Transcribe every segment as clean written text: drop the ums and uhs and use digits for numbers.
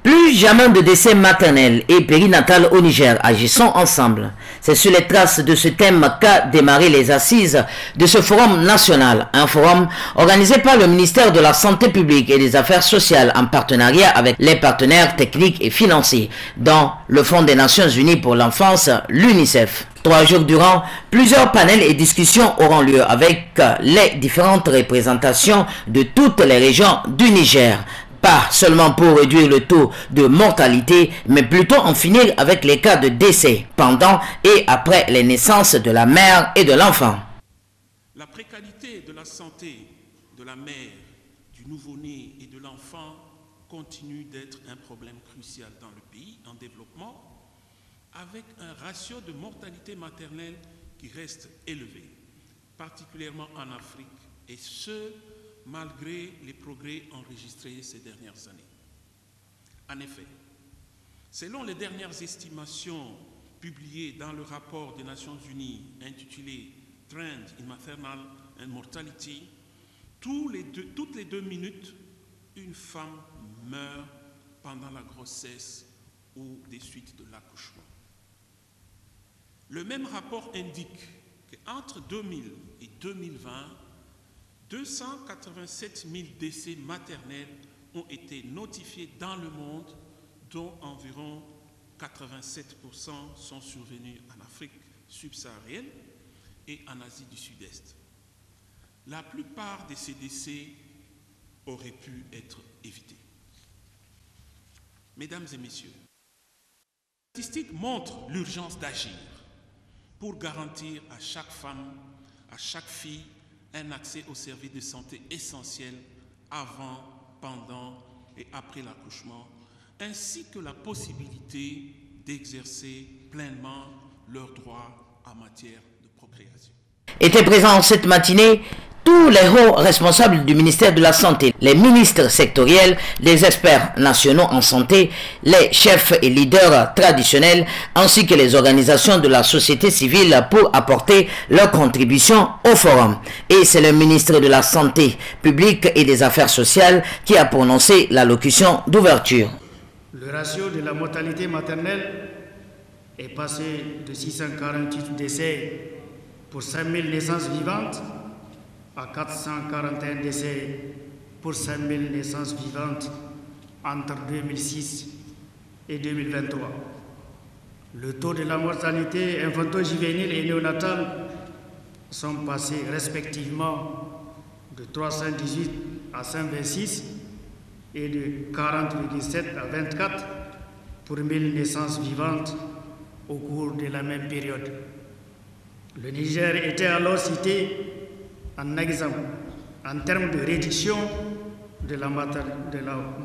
Plus jamais de décès maternel et périnatal au Niger, agissons ensemble. C'est sur les traces de ce thème qu'a démarré les assises de ce forum national. Un forum organisé par le ministère de la Santé publique et des Affaires sociales en partenariat avec les partenaires techniques et financiers, dont le Fonds des Nations Unies pour l'enfance, l'UNICEF. 3 jours durant, plusieurs panels et discussions auront lieu avec les différentes représentations de toutes les régions du Niger. Pas seulement pour réduire le taux de mortalité, mais plutôt en finir avec les cas de décès pendant et après les naissances de la mère et de l'enfant. La précarité de la santé de la mère, du nouveau-né et de l'enfant continue d'être un problème crucial dans le pays en développement, avec un ratio de mortalité maternelle qui reste élevé, particulièrement en Afrique, et ce, malgré les progrès enregistrés ces dernières années. En effet, selon les dernières estimations publiées dans le rapport des Nations Unies intitulé Trend in Maternal and Mortality, toutes les 2 minutes, une femme meurt pendant la grossesse ou des suites de l'accouchement. Le même rapport indique qu'entre 2000 et 2020, 287 000 décès maternels ont été notifiés dans le monde, dont environ 87% sont survenus en Afrique subsaharienne et en Asie du Sud-Est. La plupart de ces décès auraient pu être évités. Mesdames et messieurs, les statistiques montrent l'urgence d'agir pour garantir à chaque femme, à chaque fille, un accès aux services de santé essentiels avant, pendant et après l'accouchement, ainsi que la possibilité d'exercer pleinement leurs droits en matière de procréation. Étaient présents cette matinée tous les hauts responsables du ministère de la Santé, les ministres sectoriels, les experts nationaux en santé, les chefs et leaders traditionnels, ainsi que les organisations de la société civile pour apporter leur contribution au forum. Et c'est le ministre de la Santé publique et des Affaires sociales qui a prononcé l'allocution d'ouverture. Le ratio de la mortalité maternelle est passé de 648 décès pour 5000 naissances vivantes à 441 décès pour 5000 naissances vivantes entre 2006 et 2023. Le taux de la mortalité infanto-juvénile et néonatale sont passés respectivement de 318 à 126 et de 40,7 à 24 pour 1000 naissances vivantes au cours de la même période. Le Niger était alors cité en exemple en termes de réduction de la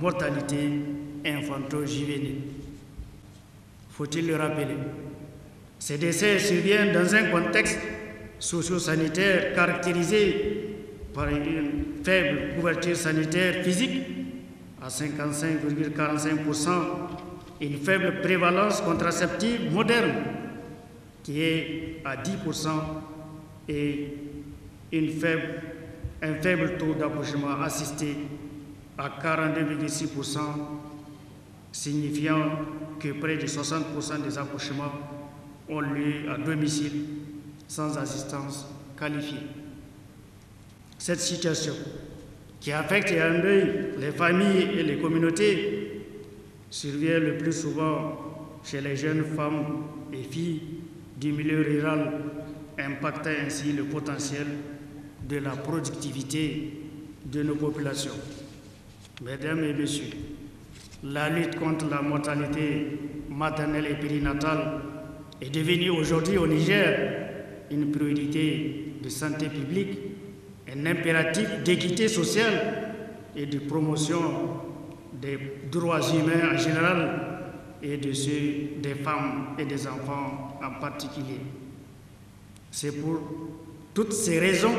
mortalité infanto-juvénile. Faut-il le rappeler? Ces décès surviennent dans un contexte socio-sanitaire caractérisé par une faible couverture sanitaire physique à 55,45%, une faible prévalence contraceptive moderne qui est à 10% et un faible taux d'accouchement assisté à 42,6%, signifiant que près de 60% des accouchements ont lieu à domicile sans assistance qualifiée. Cette situation qui affecte et endeuille les familles et les communautés survient le plus souvent chez les jeunes femmes et filles du milieu rural, impactant ainsi le potentiel de la productivité de nos populations. Mesdames et messieurs, la lutte contre la mortalité maternelle et périnatale est devenue aujourd'hui au Niger une priorité de santé publique, un impératif d'équité sociale et de promotion des droits humains en général et de ceux des femmes et des enfants en particulier. C'est pour toutes ces raisons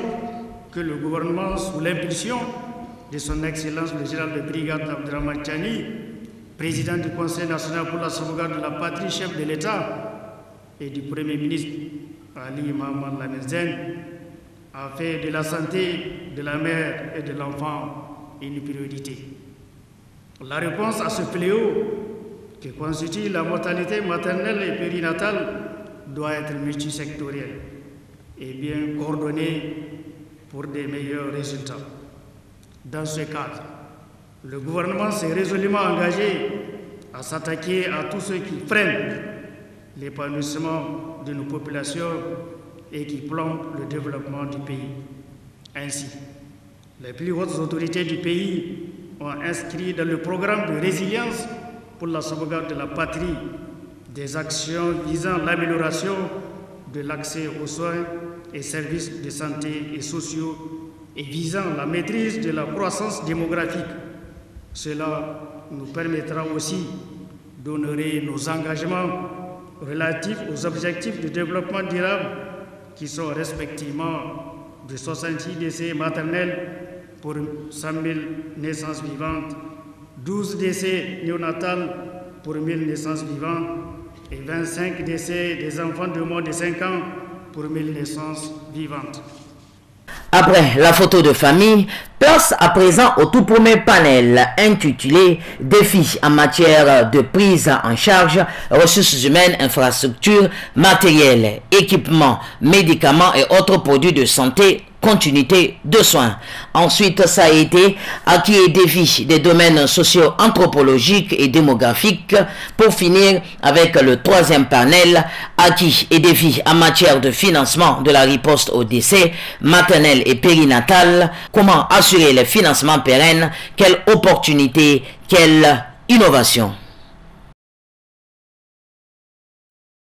que le gouvernement, sous l'impulsion de son Excellence le général de brigade Abdrahmane Tiani, président du Conseil national pour la sauvegarde de la patrie, chef de l'État, et du Premier ministre Ali Mohamed Lamin, a fait de la santé de la mère et de l'enfant une priorité. La réponse à ce fléau qui constitue la mortalité maternelle et périnatale doit être multisectorielle et bien coordonnée pour des meilleurs résultats. Dans ce cadre, le gouvernement s'est résolument engagé à s'attaquer à tous ceux qui freinent l'épanouissement de nos populations et qui plombent le développement du pays. Ainsi, les plus hautes autorités du pays ont inscrit dans le programme de résilience pour la sauvegarde de la patrie des actions visant l'amélioration de l'accès aux soins et services de santé et sociaux et visant la maîtrise de la croissance démographique. Cela nous permettra aussi d'honorer nos engagements relatifs aux objectifs de développement durable qui sont respectivement de 66 décès maternels pour 100 000 naissances vivantes, 12 décès néonatales pour 1000 naissances vivantes et 25 décès des enfants de moins de 5 ans pour 1000 naissances vivantes. Après la photo de famille, place à présent au tout premier panel intitulé « Défis en matière de prise en charge, ressources humaines, infrastructures, matériels, équipements, médicaments et autres produits de santé, continuité de soins ». Ensuite, ça a été acquis et défis des domaines socio-anthropologiques et démographiques. Pour finir avec le troisième panel, acquis et défis en matière de financement de la riposte au décès maternel et périnatal. Comment assurer les financements pérennes? Quelle opportunité? Quelle innovation?